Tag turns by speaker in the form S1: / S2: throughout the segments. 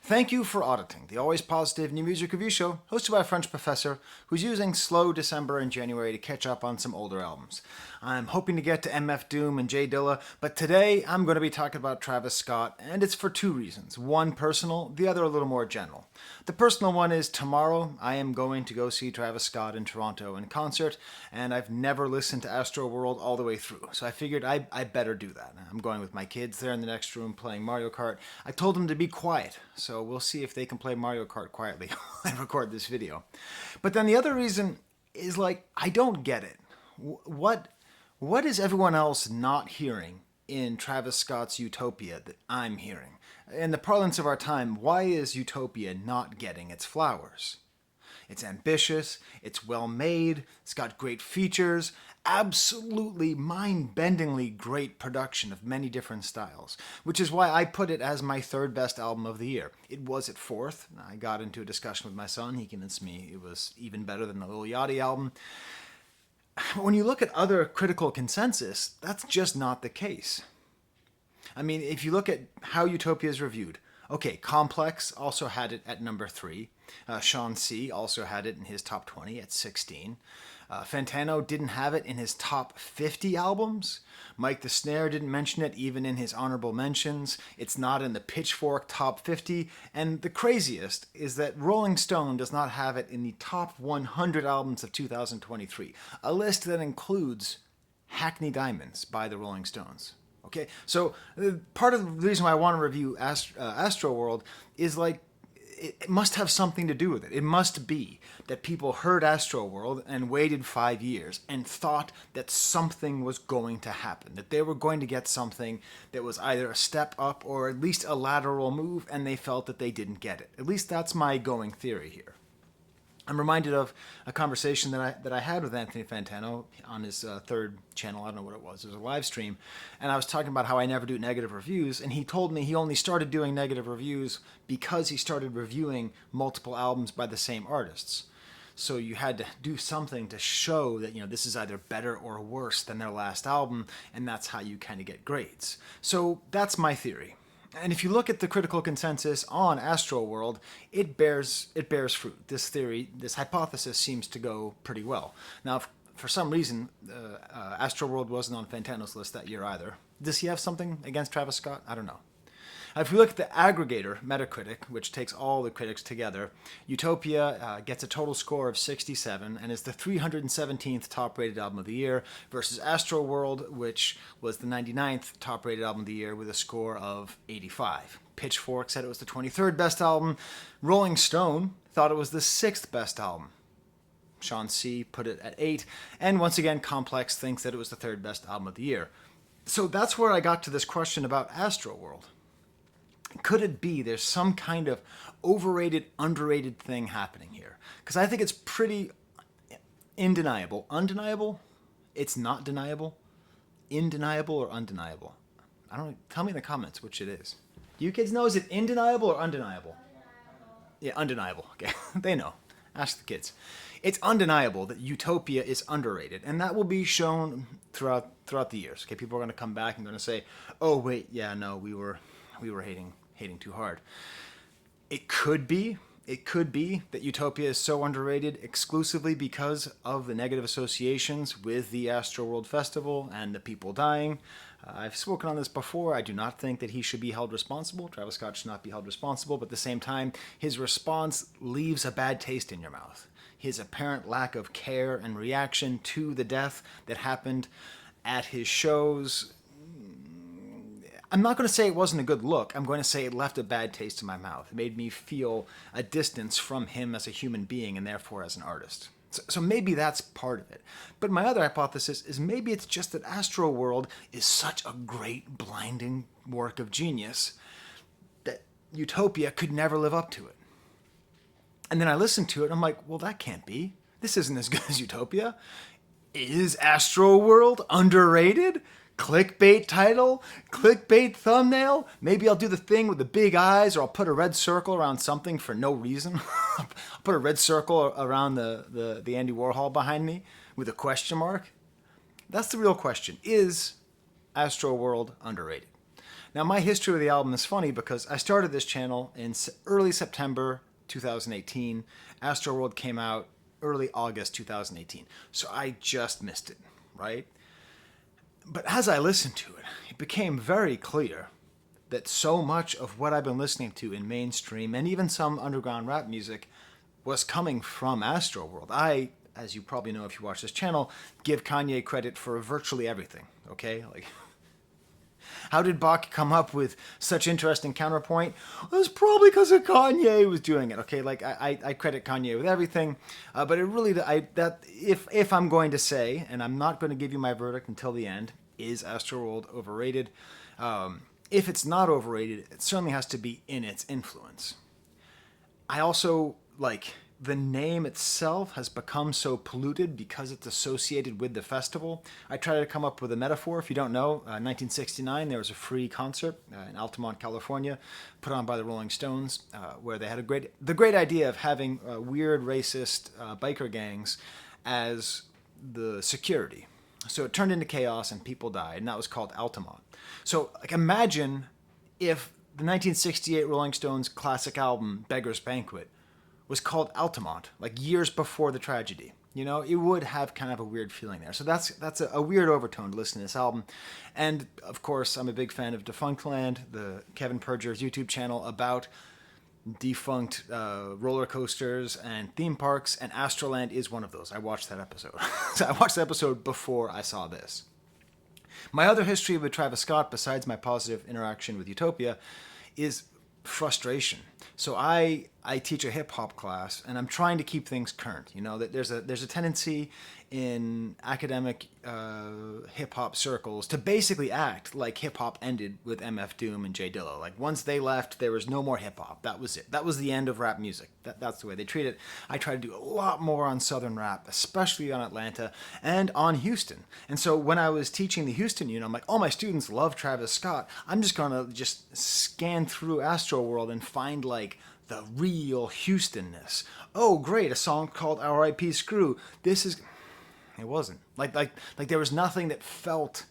S1: Thank you for auditing the always positive new music review show hosted by a French professor who's using slow December and January to catch up on some older albums. I'm hoping to get to MF Doom and Jay Dilla, but today I'm going to be talking about Travis Scott, and it's for two reasons. One personal, the other a little more general. The personal one is tomorrow I am going to go see Travis Scott in Toronto in concert, and I've never listened to Astro World all the way through, so I figured I better do that. I'm going with my kids there in the next room playing Mario Kart. I told them to be quiet, so we'll see if they can play Mario Kart quietly while I record this video. But then the other reason is I don't get it. What is everyone else not hearing in Travis Scott's Utopia that I'm hearing? In the parlance of our time, why is Utopia not getting its flowers? It's ambitious, it's well made, it's got great features, absolutely mind-bendingly great production of many different styles, which is why I put it as my third best album of the year. It was at fourth. I got into a discussion with my son. He convinced me it was even better than the Lil Yachty album. When you look at other critical consensus, that's just not the case. I mean, if you look at how Utopia is reviewed, okay, Complex also had it at number 3. Sean C. also had it in his top 20 at 16. Fantano didn't have it in his top 50 albums. Mike the Snare didn't mention it even in his honorable mentions. It's not in the Pitchfork top 50. And the craziest is that Rolling Stone does not have it in the top 100 albums of 2023, a list that includes Hackney Diamonds by the Rolling Stones. Okay, so part of the reason why I want to review Astro World is it must have something to do with it. It must be that people heard Astro World and waited 5 years and thought that something was going to happen, that they were going to get something that was either a step up or at least a lateral move, and they felt that they didn't get it. At least that's my going theory here. I'm reminded of a conversation that I had with Anthony Fantano on his third channel. I don't know what it was. It was a live stream. And I was talking about how I never do negative reviews. And he told me he only started doing negative reviews because he started reviewing multiple albums by the same artists. So you had to do something to show that, this is either better or worse than their last album. And that's how you kind of get grades. So that's my theory. And if you look at the critical consensus on Astro World, it bears fruit. This theory, this hypothesis seems to go pretty well. Now, for some reason, Astro World wasn't on Fantano's list that year either. Does he have something against Travis Scott? I don't know. If you look at the aggregator, Metacritic, which takes all the critics together, Utopia gets a total score of 67 and is the 317th top-rated album of the year versus Astro World, which was the 99th top-rated album of the year with a score of 85. Pitchfork said it was the 23rd best album. Rolling Stone thought it was the 6th best album. Sean C. put it at 8. And once again, Complex thinks that it was the 3rd best album of the year. So that's where I got to this question about Astro World. Could it be there's some kind of overrated, underrated thing happening here? Because I think it's pretty undeniable. Undeniable? It's not deniable? Indeniable or undeniable? I don't know. Tell me in the comments which it is. Do you kids know? Is it indeniable or undeniable? Yeah, undeniable. Okay, they know. Ask the kids. It's undeniable that Utopia is underrated, and that will be shown throughout the years. Okay, people are going to come back and going to say, "Oh wait, yeah, no, we were hating too hard." It could be that Utopia is so underrated exclusively because of the negative associations with the Astro World Festival and the people dying. I've spoken on this before. I do not think that he should be held responsible. Travis Scott should not be held responsible, but at the same time, his response leaves a bad taste in your mouth. His apparent lack of care and reaction to the death that happened at his shows, I'm not going to say it wasn't a good look. I'm going to say it left a bad taste in my mouth. It made me feel a distance from him as a human being and therefore as an artist. So maybe that's part of it. But my other hypothesis is maybe it's just that Astro World is such a great, blinding work of genius that Utopia could never live up to it. And then I listened to it and I'm like, well, that can't be. This isn't as good as Utopia. Is Astro World underrated? Clickbait title, clickbait thumbnail. Maybe I'll do the thing with the big eyes, or I'll put a red circle around something for no reason. I'll put a red circle around the Andy Warhol behind me with a question mark. That's the real question. Is Astro World underrated? Now, my history with the album is funny because I started this channel in early September 2018. Astro World came out early August 2018. So I just missed it, right? But as I listened to it, it became very clear that so much of what I've been listening to in mainstream and even some underground rap music was coming from Astro World. I, as you probably know if you watch this channel, give Kanye credit for virtually everything, okay? Like, how did Bach come up with such interesting counterpoint? Well, it's probably because of Kanye was doing it. Okay, like I credit Kanye with everything, but it really if I'm going to say, and I'm not going to give you my verdict until the end, is Astroworld overrated? If it's not overrated, it certainly has to be in its influence. I also like the name itself has become so polluted because it's associated with the festival. I try to come up with a metaphor. If you don't know, 1969, there was a free concert in Altamont, California, put on by the Rolling Stones, where they had the great idea of having weird racist biker gangs as the security. So it turned into chaos and people died, and that was called Altamont. So like, imagine if the 1968 Rolling Stones classic album, Beggar's Banquet, was called Altamont, like years before the tragedy. You know, it would have kind of a weird feeling there. So that's a weird overtone to listen to this album. And of course, I'm a big fan of Defunctland, the Kevin Perjure's YouTube channel about defunct roller coasters and theme parks, and Astroland is one of those. I watched that episode. So I watched the episode before I saw this. My other history with Travis Scott, besides my positive interaction with Utopia, is frustration. So I teach a hip hop class, and I'm trying to keep things current. You know that there's a tendency in academic hip hop circles to basically act like hip hop ended with MF Doom and J Dilla. Like once they left, there was no more hip hop. That was it. That was the end of rap music. That's the way they treat it. I try to do a lot more on Southern rap, especially on Atlanta and on Houston. And so when I was teaching the Houston unit, I'm like, oh, my students love Travis Scott. I'm just gonna just scan through Astro World and find like the real Houstonness. Oh, great, a song called R.I.P. Screw. This is... It wasn't. Like there was nothing that felt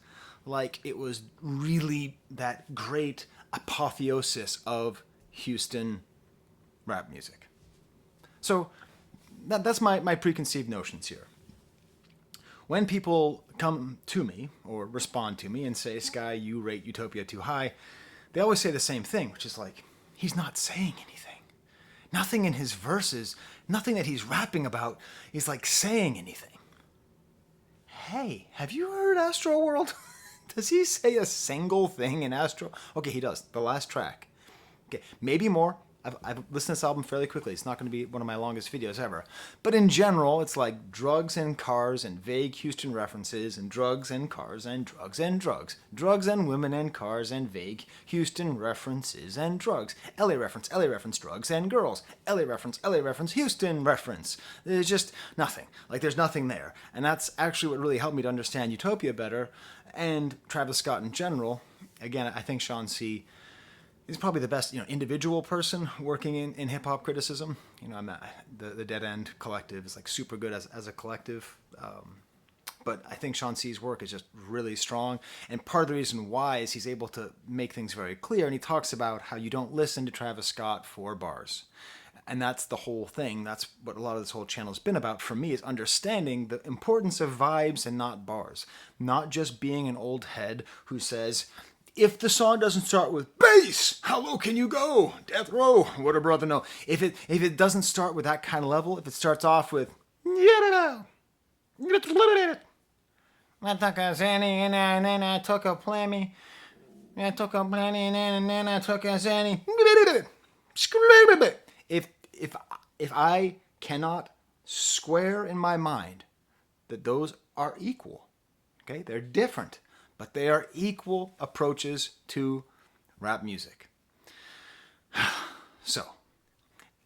S1: like it was really that great apotheosis of Houston rap music. So that's my preconceived notions here. When people come to me or respond to me and say, Sky, you rate Utopia too high, they always say the same thing, which is like, he's not saying anything. Nothing in his verses, nothing that he's rapping about is like saying anything. Hey, have you heard Astro World? Does he say a single thing in Astro? Okay, he does. The last track. Okay, maybe more. I've listened to this album fairly quickly. It's not going to be one of my longest videos ever. But in general, it's like drugs and cars and vague Houston references and drugs and cars and drugs and drugs. Drugs and women and cars and vague Houston references and drugs. LA reference, drugs and girls. LA reference, Houston reference. There's just nothing. Like there's nothing there. And that's actually what really helped me to understand Utopia better and Travis Scott in general. Again, I think Sean C. He's probably the best, individual person working in hip hop criticism. The Dead End Collective is like super good as a collective. But I think Sean C's work is just really strong. And part of the reason why is he's able to make things very clear. And he talks about how you don't listen to Travis Scott for bars. And that's the whole thing. That's what a lot of this whole channel has been about for me, is understanding the importance of vibes and not bars. Not just being an old head who says, if the song doesn't start with bass, how low can you go? Death row, what a brother no. If it doesn't start with that kind of level, if it starts off with I took a Zanny and then I took a Plammy. I took a Plammy and then I took a Zanny. If I cannot square in my mind that those are equal, okay, they're different, but they are equal approaches to rap music. So,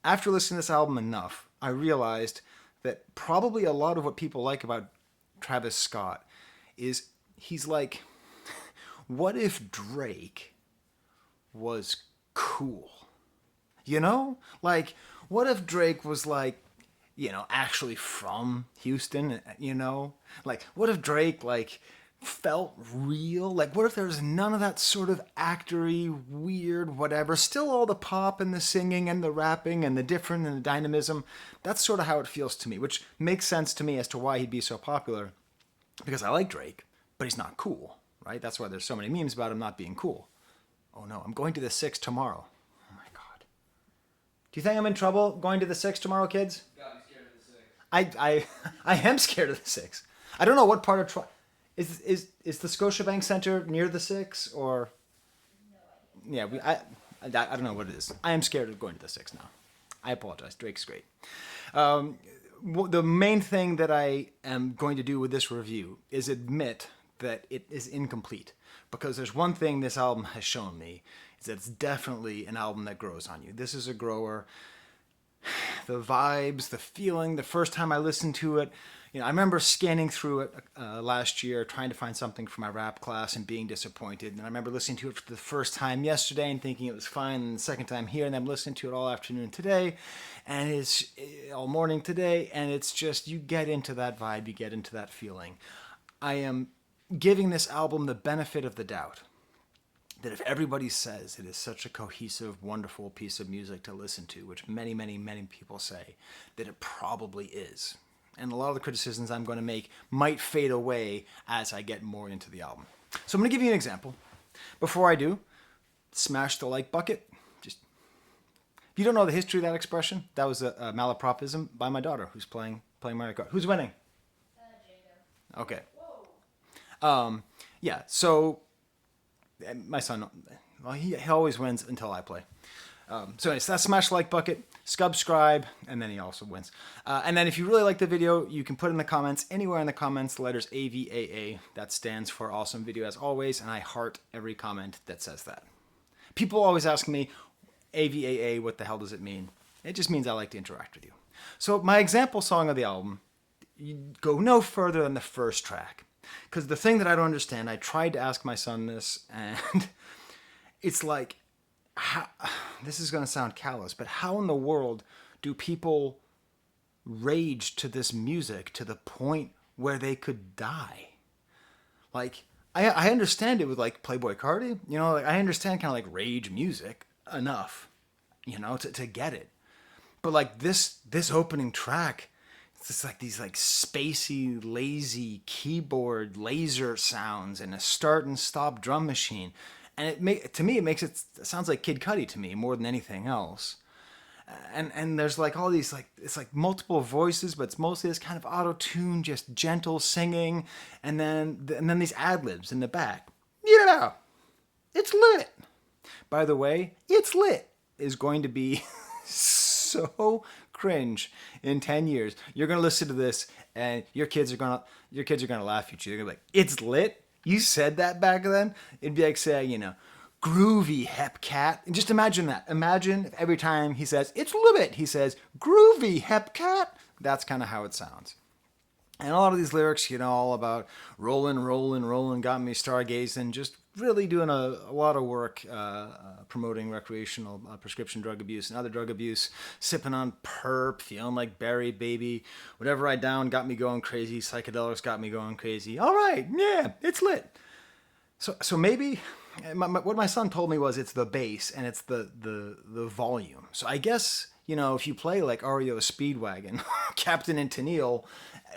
S1: after listening to this album enough, I realized that probably a lot of what people like about Travis Scott is he's like, what if Drake was cool? Like, what if Drake was like, actually from Houston, Like, what if Drake, like, felt real. Like, what if there was none of that sort of actory, weird, whatever? Still all the pop and the singing and the rapping and the different and the dynamism. That's sort of how it feels to me, which makes sense to me as to why he'd be so popular. Because I like Drake, but he's not cool, right? That's why there's so many memes about him not being cool. Oh no, I'm going to the 6 tomorrow. Oh my God. Do you think I'm in trouble going to the 6 tomorrow, kids?
S2: Got me scared of the 6.
S1: I am scared of the 6. I don't know what part of is the Scotiabank Center near the 6 or? Yeah, I don't know what it is. I am scared of going to the 6 now. I apologize. Drake's great. The main thing that I am going to do with this review is admit that it is incomplete, because there's one thing this album has shown me, is that it's definitely an album that grows on you. This is a grower. The vibes, the feeling, the first time I listened to it, I remember scanning through it last year, trying to find something for my rap class and being disappointed. And I remember listening to it for the first time yesterday and thinking it was fine, and the second time here, and I'm listening to it all afternoon today, and it's all morning today, and it's just, you get into that vibe, you get into that feeling. I am giving this album the benefit of the doubt that if everybody says it is such a cohesive, wonderful piece of music to listen to, which many, many, many people say, that it probably is. And a lot of the criticisms I'm going to make might fade away as I get more into the album. So I'm going to give you an example. Before I do, smash the like bucket. Just, if you don't know the history of that expression, that was a malapropism by my daughter who's playing Mario Kart. Who's winning?
S3: Jacob.
S1: Okay.
S3: Whoa.
S1: Yeah, so my son, well, he always wins until I play. So anyways, that's smash the like bucket, subscribe, and then he also wins. And then if you really like the video, you can put in the comments, anywhere in the comments, the letters AVAA. That stands for awesome video as always, and I heart every comment that says that. People always ask me, AVAA, what the hell does it mean? It just means I like to interact with you. So my example song of the album, you go no further than the first track. Because the thing that I don't understand, I tried to ask my son this, and it's like, this is going to sound callous, but how in the world do people rage to this music to the point where they could die? Like, I understand it with like Playboi Carti, like I understand kind of like rage music enough, to get it. But like this opening track, it's just like these like spacey, lazy keyboard laser sounds and a start and stop drum machine. And it makes it sounds like Kid Cudi to me more than anything else. And there's like all these it's like multiple voices, but it's mostly this kind of auto-tune, just gentle singing, and then these ad-libs in the back. It's lit. By the way, it's lit is going to be so cringe in 10 years. You're gonna listen to this, and your kids are gonna laugh at you. They're gonna be like, "It's lit? You said that back then?" It'd be like saying, groovy hepcat. And just imagine that. Imagine if every time he says, "It's lit," he says, "Groovy hepcat." That's kind of how it sounds. And a lot of these lyrics, all about rolling, rolling, rolling, got me stargazing, just really doing a lot of work promoting recreational prescription drug abuse and other drug abuse, sipping on perp, feeling like Barry, baby, whatever I down got me going crazy, psychedelics got me going crazy. All right, yeah, it's lit. So maybe what my son told me was it's the bass and it's the volume. So I guess, if you play like REO Speedwagon, Captain and Tennille,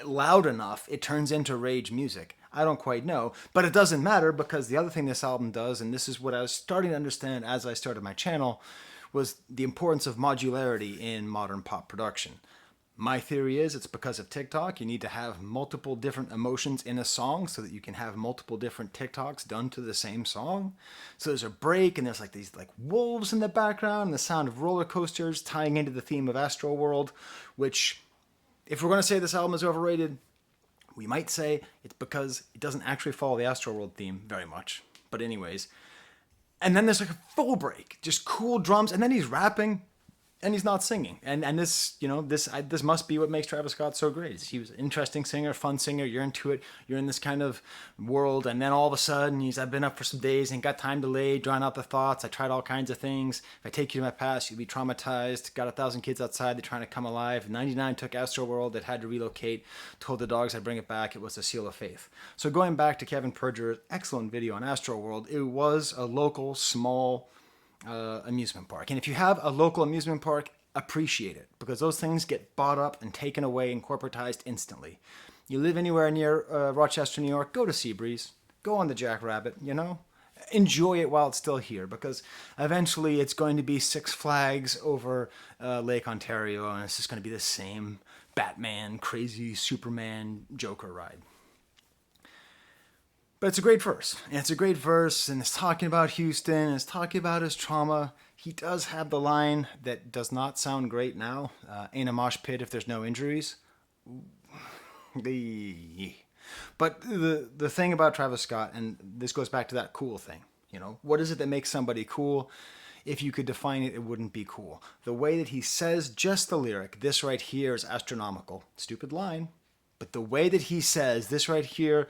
S1: loud enough, it turns into rage music. I don't quite know, but it doesn't matter, because the other thing this album does, and this is what I was starting to understand as I started my channel, was the importance of modularity in modern pop production. My theory is it's because of TikTok. You need to have multiple different emotions in a song so that you can have multiple different TikToks done to the same song. So there's a break, and there's like these like wolves in the background, and the sound of roller coasters tying into the theme of Astro World, which, if we're going to say this album is overrated, we might say it's because it doesn't actually follow the Astro World theme very much. But anyways. And then there's like a full break, just cool drums, and then he's rapping. and he's not singing. And this, this must be what makes Travis Scott so great. He was an interesting singer, fun singer. You're into it. You're in this kind of world, and then all of a sudden, I've been up for some days and got time to lay, drawing out the thoughts. I tried all kinds of things. If I take you to my past, you'd be traumatized. Got 1,000 kids outside. They're trying to come alive. 99 took Astro World. That had to relocate. Told the dogs I'd bring it back. It was a seal of faith. So going back to Kevin Perjurer's excellent video on Astro World, it was a local, small amusement park. And if you have a local amusement park, appreciate it, because those things get bought up and taken away and corporatized instantly. You live anywhere near Rochester, New York, go to Seabreeze, go on the Jackrabbit, enjoy it while it's still here, because eventually it's going to be Six Flags over Lake Ontario, and it's just going to be the same Batman, crazy Superman, Joker ride. But it's a great verse. And it's a great verse, and it's talking about Houston, and it's talking about his trauma. He does have the line that does not sound great now. Ain't a mosh pit if there's no injuries. But the thing about Travis Scott, and this goes back to that cool thing, what is it that makes somebody cool? If you could define it, it wouldn't be cool. The way that he says just the lyric, this right here is astronomical. Stupid line. But the way that he says this right here,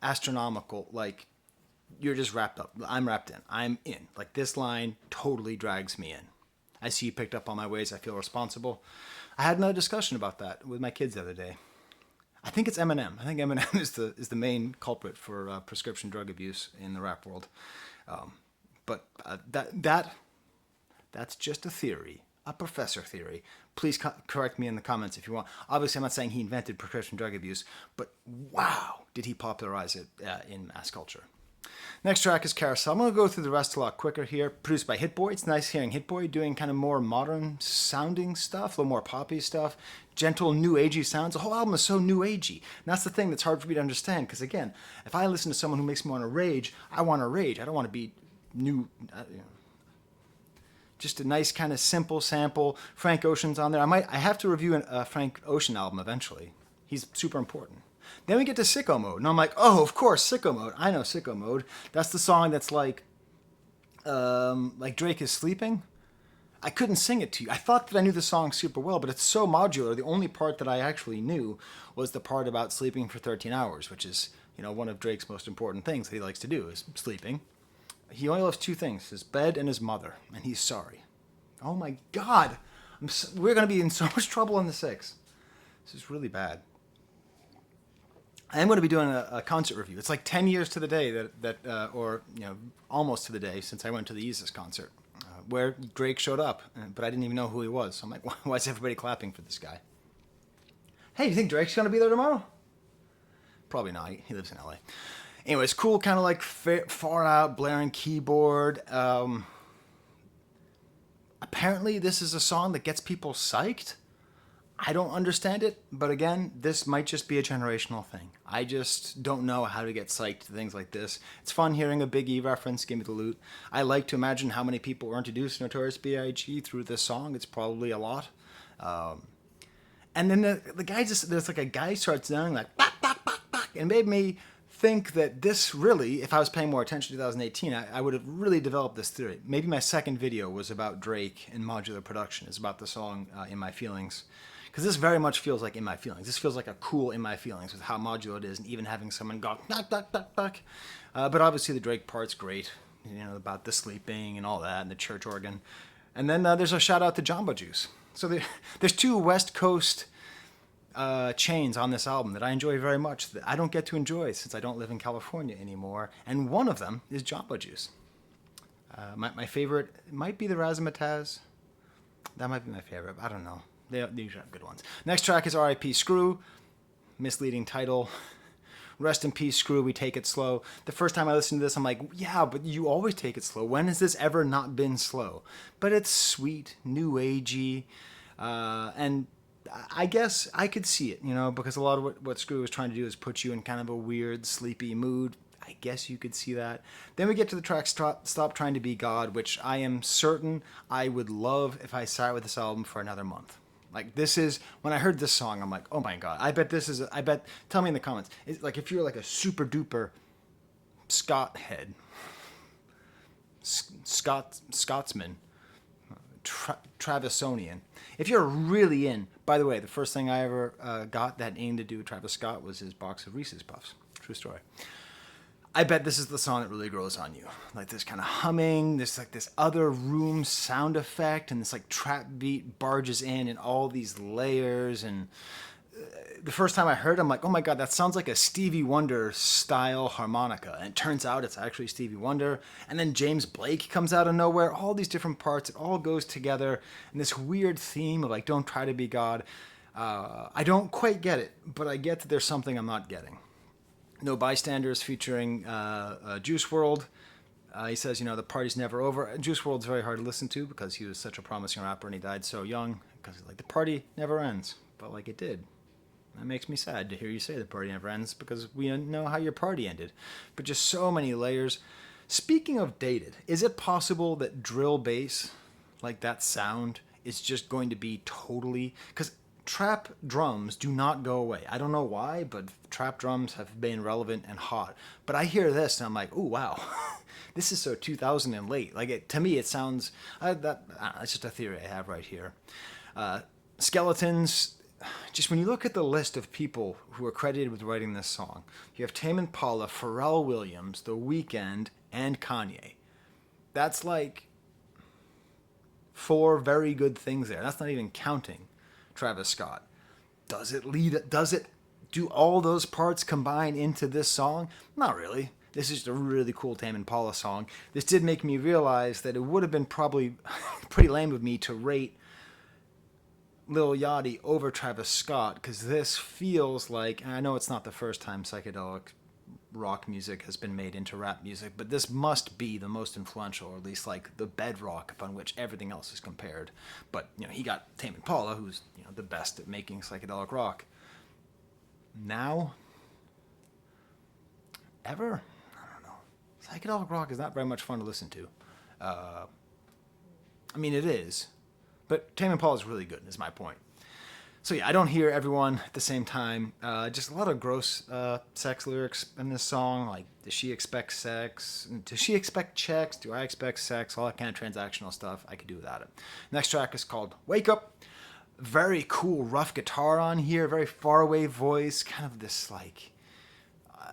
S1: astronomical, like you're just wrapped up. I'm wrapped in. I'm in. Like this line totally drags me in. I see you picked up on my ways. I feel responsible. I had another discussion about that with my kids the other day. I think it's Eminem. I think Eminem is the main culprit for prescription drug abuse in the rap world. But that's just a theory, a professor theory. Please correct me in the comments if you want. Obviously, I'm not saying he invented prescription drug abuse, but wow, did he popularize it in mass culture. Next track is Carousel. I'm going to go through the rest a lot quicker here. Produced by Hit Boy. It's nice hearing Hit Boy doing kind of more modern sounding stuff, a little more poppy stuff, gentle, new agey sounds. The whole album is so new agey. And that's the thing that's hard for me to understand, because again, if I listen to someone who makes me want to rage, I want to rage. I don't want to be new, just a nice kind of simple sample. Frank Ocean's on there. I have to review a Frank Ocean album eventually. He's super important. Then we get to Sicko Mode, and I'm like, oh, of course, Sicko Mode. I know Sicko Mode. That's the song that's like Drake is sleeping. I couldn't sing it to you. I thought that I knew the song super well, but it's so modular. The only part that I actually knew was the part about sleeping for 13 hours, which is, one of Drake's most important things that he likes to do is sleeping. He only loves two things, his bed and his mother, and he's sorry. Oh my God. We're going to be in so much trouble in the 6. This is really bad. I am going to be doing a concert review. It's like 10 years to the day or almost to the day since I went to the Yeezus concert, where Drake showed up, but I didn't even know who he was. So I'm like, why is everybody clapping for this guy? Hey, do you think Drake's going to be there tomorrow? Probably not. He lives in LA. Anyways, cool, kind of like far out, blaring keyboard. Apparently, this is a song that gets people psyched. I don't understand it, but again, this might just be a generational thing. I just don't know how to get psyched to things like this. It's fun hearing a Big E reference, Give Me the Loot. I like to imagine how many people were introduced to Notorious B.I.G. through this song. It's probably a lot. And then the guy there's like a guy starts yelling like, bak, bak, bak, bak, and made me think that this really, if I was paying more attention in 2018, I would have really developed this theory. Maybe my second video was about Drake and modular production. It's about the song In My Feelings. Because this very much feels like In My Feelings. This feels like a cool In My Feelings with how modular it is, and even having someone go, knock, knock, knock, knock. But obviously the Drake part's great, about the sleeping and all that, and the church organ. And then there's a shout out to Jamba Juice. So there's two West Coast chains on this album that I enjoy very much, that I don't get to enjoy since I don't live in California anymore. And one of them is Jamba Juice. My favorite might be the Razzmatazz. That might be my favorite. I don't know. They usually have good ones. Next track is R.I.P. Screw. Misleading title. Rest in peace, Screw. We take it slow. The first time I listened to this, I'm like, yeah, but you always take it slow. When has this ever not been slow? But it's sweet, new agey, and I guess I could see it, because a lot of what Screw was trying to do is put you in kind of a weird, sleepy mood. I guess you could see that. Then we get to the track Stop Trying to Be God, which I am certain I would love if I sat with this album for another month. Like, this is, when I heard this song, I'm like, oh my God, tell me in the comments, it's like if you're like a super duper Scott head, Scotsman, Travisonian. If you're really in, by the way, the first thing I ever got that aimed to do with Travis Scott was his box of Reese's Puffs. True story. I bet this is the song that really grows on you. Like this kind of humming, this like this other room sound effect, and this like trap beat barges in all these layers. And the first time I heard it, I'm like, oh my god, that sounds like a Stevie Wonder style harmonica. And it turns out it's actually Stevie Wonder. And then James Blake comes out of nowhere. All these different parts, it all goes together in this weird theme of like, don't try to be God. I don't quite get it, but I get that there's something I'm not getting. No Bystanders featuring Juice World. He says, the party's never over. Juice World's very hard to listen to because he was such a promising rapper and he died so young. Because like the party never ends, but like it did. That makes me sad to hear you say the party never ends because we know how your party ended. But just so many layers. Speaking of dated, is it possible that drill bass, like that sound, is just going to be totally... Because trap drums do not go away. I don't know why, but trap drums have been relevant and hot. But I hear this and I'm like, oh wow, this is so 2000 and late. Like to me, it sounds it's just a theory I have right here. Skeletons. Just when you look at the list of people who are credited with writing this song, you have Tame Impala, Pharrell Williams, The Weeknd, and Kanye. That's like 4 very good things there. That's not even counting Travis Scott. Does it do all those parts combine into this song? Not really. This is just a really cool Tame Impala song. This did make me realize that it would have been probably pretty lame of me to rate Lil Yachty over Travis Scott, because this feels like, and I know it's not the first time psychedelic rock music has been made into rap music, but this must be the most influential, or at least like the bedrock upon which everything else is compared. But he got Tame Impala, who's the best at making psychedelic rock. Now, ever? I don't know. Psychedelic rock is not very much fun to listen to. I mean, it is, but Tame Impala is really good, is my point. So yeah, I don't hear everyone at the same time. Just a lot of gross sex lyrics in this song. Like, does she expect sex? Does she expect checks? Do I expect sex? All that kind of transactional stuff. I could do without it. Next track is called Wake Up. Very cool rough guitar on here. Very faraway voice. Kind of this like...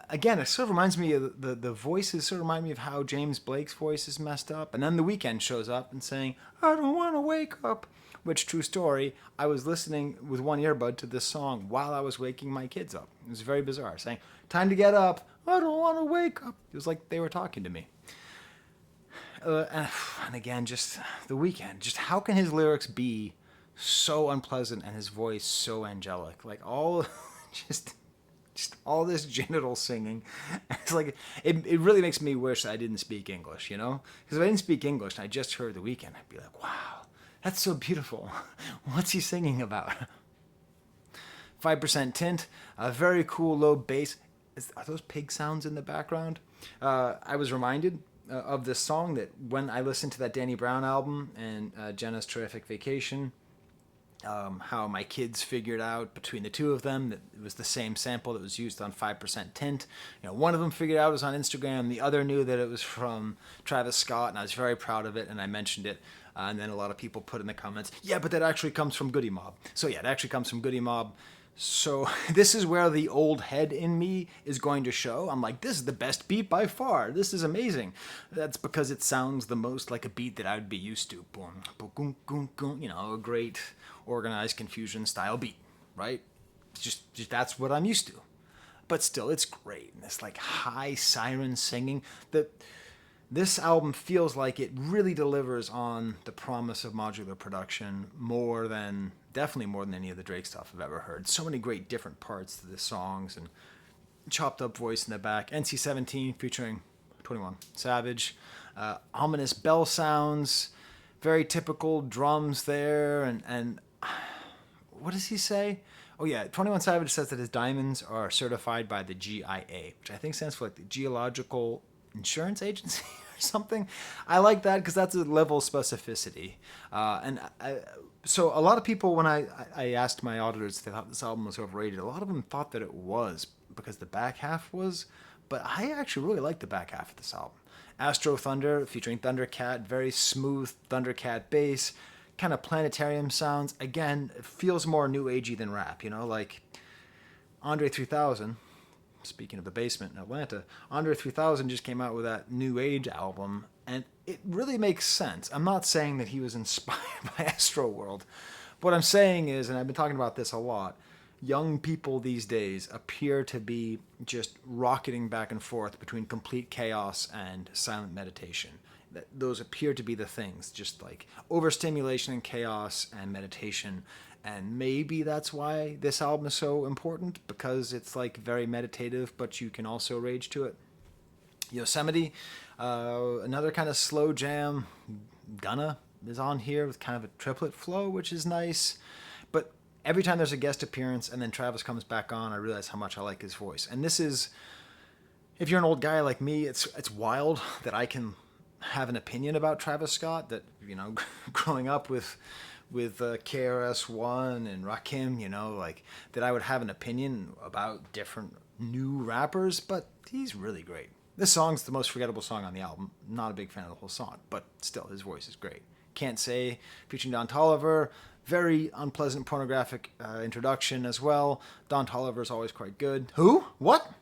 S1: Again, it sort of reminds me of the voices sort of remind me of how James Blake's voice is messed up. And then The Weeknd shows up and saying, I don't want to wake up. Which, true story, I was listening with one earbud to this song while I was waking my kids up. It was very bizarre, saying, time to get up, I don't want to wake up. It was like they were talking to me. And again, just The Weeknd, just how can his lyrics be so unpleasant and his voice so angelic? Like all, just all this genital singing. It's like, it really makes me wish that I didn't speak English, Because if I didn't speak English and I just heard The Weeknd, I'd be like, wow. That's so beautiful. What's he singing about? 5% Tint, a very cool low bass. Are those pig sounds in the background? I was reminded of this song that when I listened to that Danny Brown album and Jenna's Terrific Vacation, how my kids figured out between the two of them that it was the same sample that was used on 5% Tint. One of them figured out it was on Instagram. The other knew that it was from Travis Scott, and I was very proud of it, and I mentioned it. And then a lot of people put in the comments, yeah, but that actually comes from Goody Mob. So yeah, it actually comes from Goody Mob. So this is where the old head in me is going to show. I'm like, this is the best beat by far. This is amazing. That's because it sounds the most like a beat that I would be used to. Boom, boom, boom, boom, a great organized confusion style beat, right? It's just that's what I'm used to. But still, it's great. And this like high siren singing that... This album feels like it really delivers on the promise of modular production definitely more than any of the Drake stuff I've ever heard. So many great different parts to the songs and chopped up voice in the back. NC-17 featuring 21 Savage. Ominous bell sounds. Very typical drums there. And what does he say? Oh yeah, 21 Savage says that his diamonds are certified by the GIA, which I think stands for like the Geological Insurance Agency or something. I like that because that's a level of specificity. So a lot of people, when I asked my auditors if they thought this album was overrated, a lot of them thought that it was because the back half was, but I actually really like the back half of this album. Astro Thunder featuring Thundercat, very smooth Thundercat bass, kind of planetarium sounds. Again, it feels more new agey than rap, you know, like Andre 3000. Speaking of the basement in Atlanta, Andre 3000 just came out with that New Age album, and it really makes sense. I'm not saying that he was inspired by Astro World. What I'm saying is, and I've been talking about this a lot, young people these days appear to be just rocketing back and forth between complete chaos and silent meditation. Those appear to be the things, just like overstimulation and chaos and meditation. And maybe that's why this album is so important, because it's like very meditative, but you can also rage to it. Yosemite, another kind of slow jam. Gunna is on here with kind of a triplet flow, which is nice. But every time there's a guest appearance and then Travis comes back on, I realize how much I like his voice. And this is, if you're an old guy like me, it's wild that I can have an opinion about Travis Scott. That, you know, growing up with KRS-One and Rakim, you know, like that I would have an opinion about different new rappers, but he's really great. This song's the most forgettable song on the album. Not a big fan of the whole song, but still, his voice is great. Can't Say, featuring Don Toliver. Very unpleasant pornographic introduction as well. Don Toliver's always quite good. Who? What?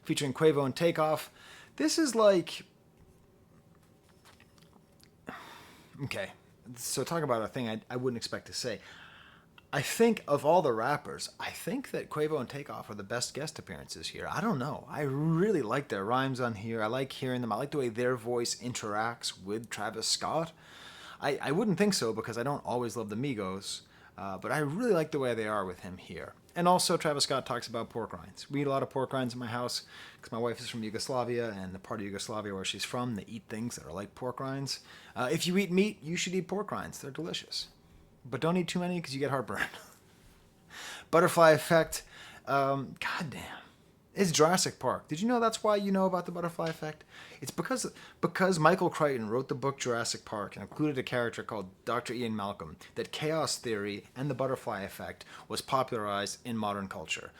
S1: Featuring Quavo and Takeoff. This is like... Okay, so talk about a thing I wouldn't expect to say. I think of all the rappers, I think that Quavo and Takeoff are the best guest appearances here. I don't know. I really like their rhymes on here. I like hearing them. I like the way their voice interacts with Travis Scott. I wouldn't think so because I don't always love the Migos, but I really like the way they are with him here. And also, Travis Scott talks about pork rinds. We eat a lot of pork rinds in my house because my wife is from Yugoslavia, and the part of Yugoslavia where she's from, they eat things that are like pork rinds. If you eat meat, you should eat pork rinds. They're delicious. But don't eat too many because you get heartburn. Butterfly Effect. Goddamn. It's Jurassic Park. Did you know that's why you know about the butterfly effect? It's because Michael Crichton wrote the book Jurassic Park and included a character called Dr. Ian Malcolm, that chaos theory and the butterfly effect was popularized in modern culture.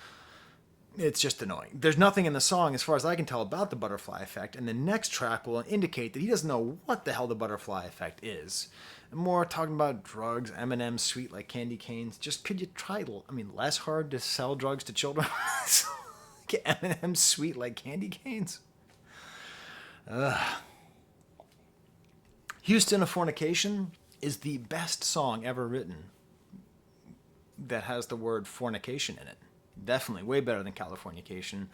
S1: It's just annoying. There's nothing in the song, as far as I can tell, about the butterfly effect, and the next track will indicate that he doesn't know what the hell the butterfly effect is. More talking about drugs, M&M's sweet like candy canes. Just could you try, less hard to sell drugs to children? M&M's sweet like candy canes. Houston of Fornication is the best song ever written that has the word fornication in it. Definitely way better than Californication.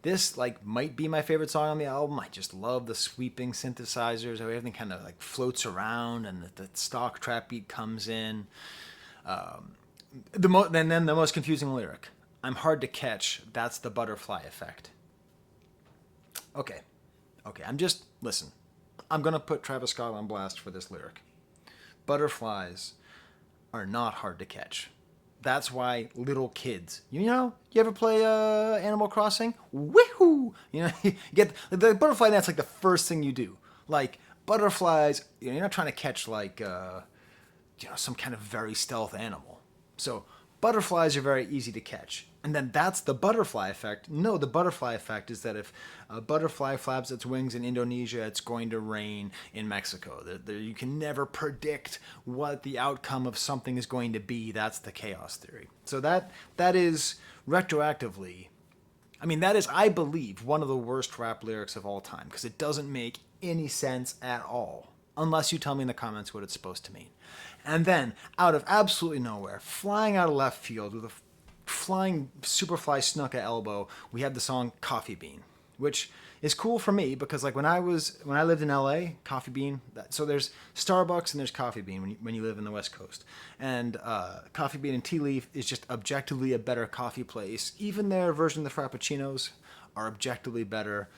S1: This might be my favorite song on the album. I just love the sweeping synthesizers, how everything kind of floats around and the stock trap beat comes in. Then the most confusing lyric. I'm hard to catch. That's the butterfly effect. Okay. Listen. I'm going to put Travis Scott on blast for this lyric. Butterflies are not hard to catch. That's why little kids, you ever play Animal Crossing? Woohoo! You get the butterfly dance the first thing you do. Butterflies, you're not trying to catch some kind of very stealth animal. So butterflies are very easy to catch. And then that's the butterfly effect. No, the butterfly effect is that if a butterfly flaps its wings in Indonesia, it's going to rain in Mexico. You can never predict what the outcome of something is going to be. That's the chaos theory. So that is retroactively, that is, I believe, one of the worst rap lyrics of all time, because it doesn't make any sense at all, unless you tell me in the comments what it's supposed to mean. And then, out of absolutely nowhere, flying out of left field with a flying Superfly Snuka elbow, we had the song Coffee Bean, which is cool for me because when I lived in LA, Coffee Bean, so there's Starbucks and there's Coffee Bean when you live in the West Coast. And Coffee Bean and Tea Leaf is just objectively a better coffee place. Even their version of the Frappuccinos are objectively better.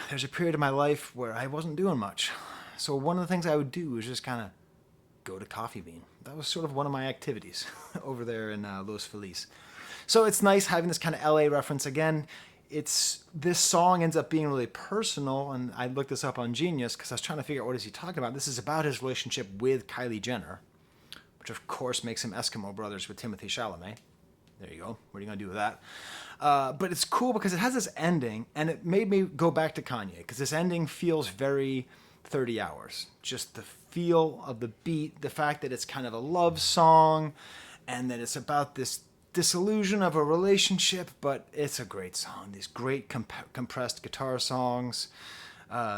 S1: There's a period of my life where I wasn't doing much. So one of the things I would do was just kind of go to Coffee Bean. That was sort of one of my activities over there in Los Feliz. So it's nice having this kind of LA reference again. This song ends up being really personal, and I looked this up on Genius because I was trying to figure out what is he talking about. This is about his relationship with Kylie Jenner, which of course makes him Eskimo brothers with Timothée Chalamet. There you go. What are you going to do with that? But it's cool because it has this ending, and it made me go back to Kanye because this ending feels very 30 Hours. Just the feel of the beat, the fact that it's kind of a love song, and that it's about this disillusion of a relationship, but it's a great song. These great compressed guitar songs,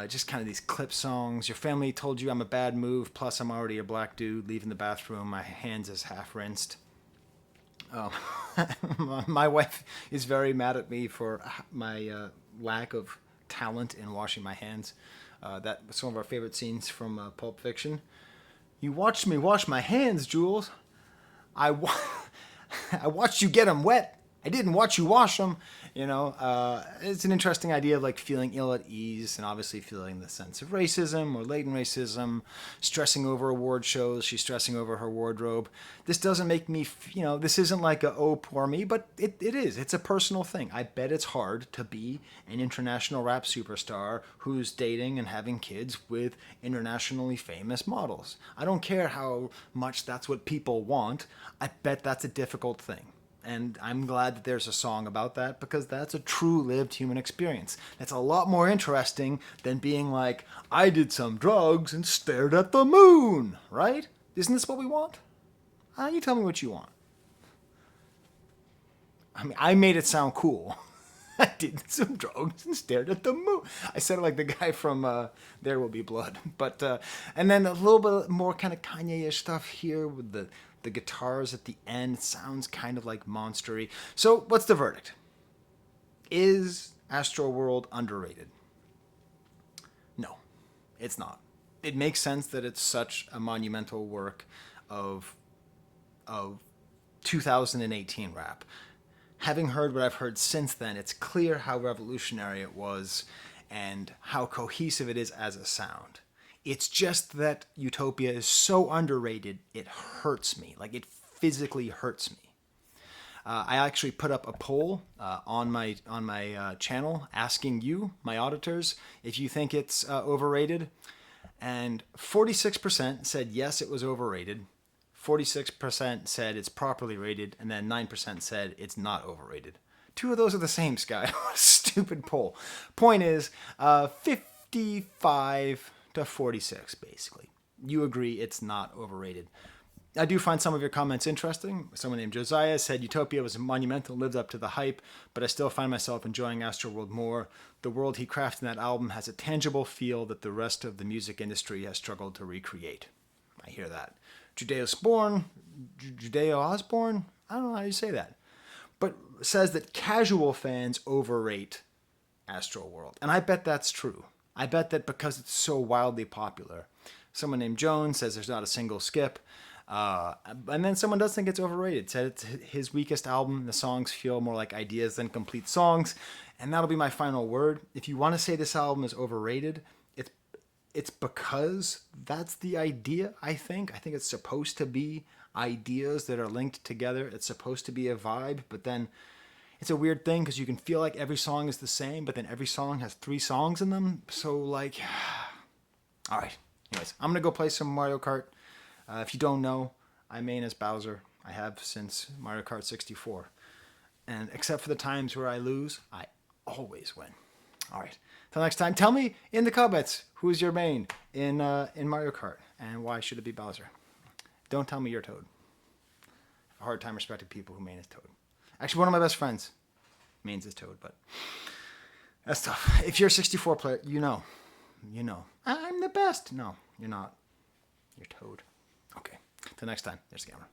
S1: just kind of these clip songs. Your family told you I'm a bad move, plus I'm already a black dude leaving the bathroom, my hands is half rinsed. My wife is very mad at me for my lack of talent in washing my hands. That was one of our favorite scenes from Pulp Fiction. You watched me wash my hands, Jules. I watched you get them wet. I didn't watch you wash them. It's an interesting idea of like feeling ill at ease and obviously feeling the sense of racism or latent racism, stressing over award shows. She's stressing over her wardrobe. This doesn't make me, this isn't like a oh poor me, but it is. It's a personal thing. I bet it's hard to be an international rap superstar who's dating and having kids with internationally famous models. I don't care how much that's what people want. I bet that's a difficult thing. And I'm glad that there's a song about that because that's a true lived human experience. That's a lot more interesting than being like, I did some drugs and stared at the moon, right? Isn't this what we want? You tell me what you want. I mean, I made it sound cool. I did some drugs and stared at the moon. I said it like the guy from There Will Be Blood. But and then a little bit more kind of Kanye-ish stuff here with the guitars at the end. It sounds kind of like monstery. So what's the verdict? Is Astro World underrated? No, it's not. It makes sense that it's such a monumental work of 2018 rap. Having heard what I've heard since then, it's clear how revolutionary it was and how cohesive it is as a sound. It's just that Utopia is so underrated, it hurts me. Like, it physically hurts me. I actually put up a poll on my channel asking you, my auditors, if you think it's overrated. And 46% said yes, it was overrated. 46% said it's properly rated, and then 9% said it's not overrated. Two of those are the same, Sky. What a stupid poll. Point is, 55 to 46, basically. You agree it's not overrated. I do find some of your comments interesting. Someone named Josiah said Utopia was monumental, lived up to the hype, but I still find myself enjoying Astroworld more. The world he crafted in that album has a tangible feel that the rest of the music industry has struggled to recreate. I hear that. Judeo-Osborne, I don't know how you say that, but says that casual fans overrate Astroworld. And I bet that's true. I bet that because it's so wildly popular. Someone named Jones says there's not a single skip. And then someone does think it's overrated. Said it's his weakest album. The songs feel more like ideas than complete songs. And that'll be my final word. If you want to say this album is overrated, it's because that's the idea, I think. I think it's supposed to be ideas that are linked together. It's supposed to be a vibe, but then it's a weird thing because you can feel like every song is the same, but then every song has 3 songs in them. So, like, all right. Anyways, I'm going to go play some Mario Kart. If you don't know, I main as Bowser. I have since Mario Kart 64. And except for the times where I lose, I always win. All right. Till next time, tell me in the comments who's your main in Mario Kart and why should it be Bowser. Don't tell me you're Toad. I have a hard time respecting people who main as Toad. Actually, one of my best friends mains as Toad, but that's tough. If you're a 64 player, you know. I'm the best. No, you're not. You're Toad. Okay. Till next time, there's the camera.